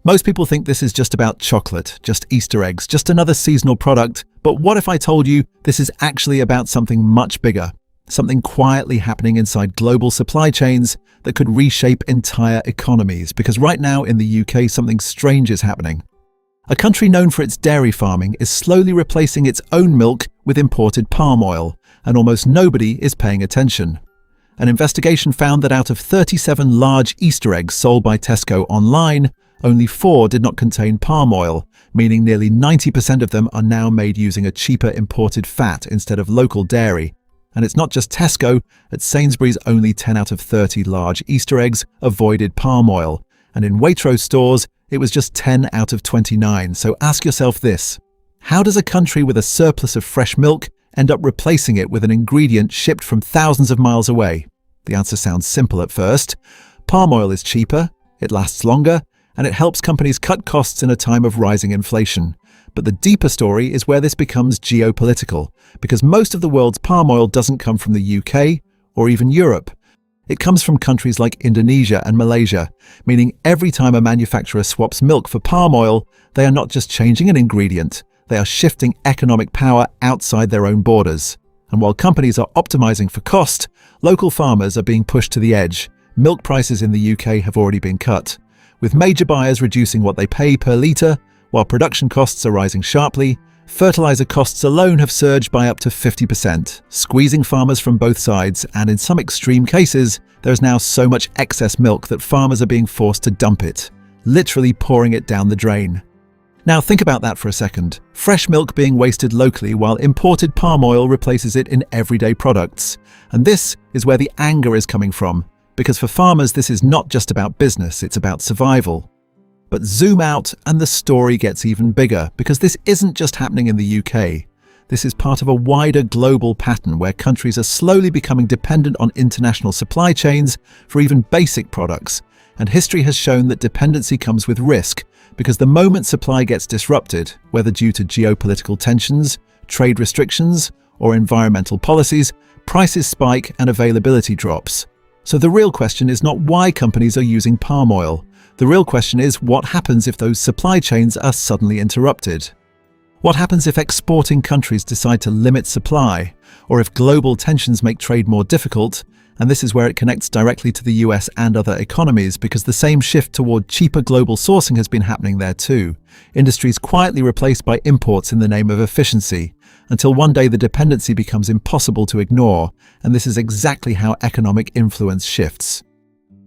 Most people think this is just about chocolate, just Easter eggs, just another seasonal product. But what if I told you this is actually about something much bigger? Something quietly happening inside global supply chains that could reshape entire economies. Because right now in the UK, something strange is happening. A country known for its dairy farming is slowly replacing its own milk with imported palm oil, and almost nobody is paying attention. An investigation found that out of 37 large Easter eggs sold by Tesco online, only 4 did not contain palm oil, meaning nearly 90% of them are now made using a cheaper imported fat instead of local dairy. And it's not just Tesco. At Sainsbury's, only 10 out of 30 large Easter eggs avoided palm oil. And in Waitrose stores, it was just 10 out of 29. So ask yourself this: how does a country with a surplus of fresh milk end up replacing it with an ingredient shipped from thousands of miles away? The answer sounds simple at first. Palm oil is cheaper, it lasts longer, and it helps companies cut costs in a time of rising inflation. But the deeper story is where this becomes geopolitical, because most of the world's palm oil doesn't come from the UK or even Europe. It comes from countries like Indonesia and Malaysia, meaning every time a manufacturer swaps milk for palm oil, they are not just changing an ingredient, they are shifting economic power outside their own borders. And while companies are optimizing for cost, local farmers are being pushed to the edge. Milk prices in the UK have already been cut, with major buyers reducing what they pay per litre, while production costs are rising sharply. Fertilizer costs alone have surged by up to 50%, squeezing farmers from both sides, and in some extreme cases, there is now so much excess milk that farmers are being forced to dump it, literally pouring it down the drain. Now think about that for a second. Fresh milk being wasted locally while imported palm oil replaces it in everyday products. And this is where the anger is coming from. Because for farmers, this is not just about business, it's about survival. But zoom out and the story gets even bigger, because this isn't just happening in the UK. This is part of a wider global pattern where countries are slowly becoming dependent on international supply chains for even basic products. And history has shown that dependency comes with risk, because the moment supply gets disrupted, whether due to geopolitical tensions, trade restrictions, or environmental policies, prices spike and availability drops. So the real question is not why companies are using palm oil. The real question is what happens if those supply chains are suddenly interrupted? What happens if exporting countries decide to limit supply, or if global tensions make trade more difficult? And this is where it connects directly to the US and other economies, because the same shift toward cheaper global sourcing has been happening there too. Industries quietly replaced by imports in the name of efficiency, until one day the dependency becomes impossible to ignore, and this is exactly how economic influence shifts.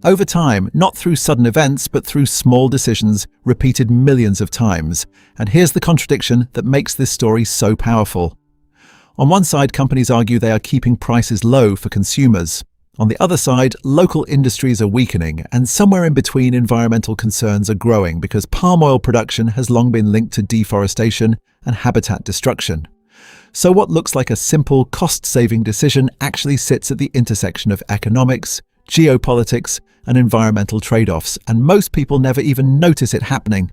Over time, not through sudden events, but through small decisions repeated millions of times. And here's the contradiction that makes this story so powerful. On one side, companies argue they are keeping prices low for consumers. On the other side, local industries are weakening, and somewhere in between, environmental concerns are growing because palm oil production has long been linked to deforestation and habitat destruction. So what looks like a simple, cost-saving decision actually sits at the intersection of economics, geopolitics, and environmental trade-offs, and most people never even notice it happening.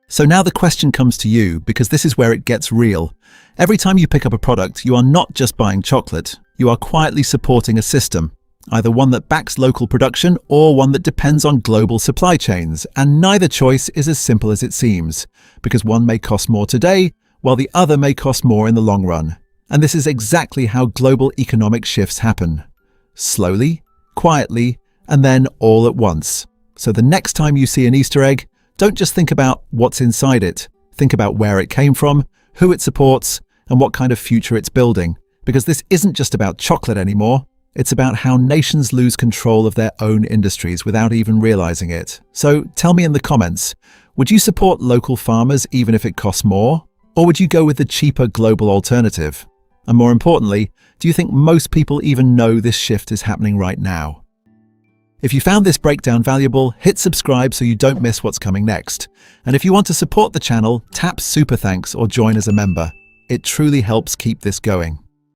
So now the question comes to you, because this is where it gets real. Every time you pick up a product, you are not just buying chocolate, you are quietly supporting a system, either one that backs local production or one that depends on global supply chains, and neither choice is as simple as it seems, because one may cost more today, while the other may cost more in the long run. And this is exactly how global economic shifts happen. Slowly, quietly, and then all at once. So the next time you see an Easter egg, don't just think about what's inside it. Think about where it came from, who it supports, and what kind of future it's building. Because this isn't just about chocolate anymore. It's about how nations lose control of their own industries without even realizing it. So tell me in the comments, would you support local farmers even if it costs more? Or would you go with the cheaper global alternative? And more importantly, do you think most people even know this shift is happening right now? If you found this breakdown valuable, hit subscribe so you don't miss what's coming next. And if you want to support the channel, tap Super Thanks or join as a member. It truly helps keep this going.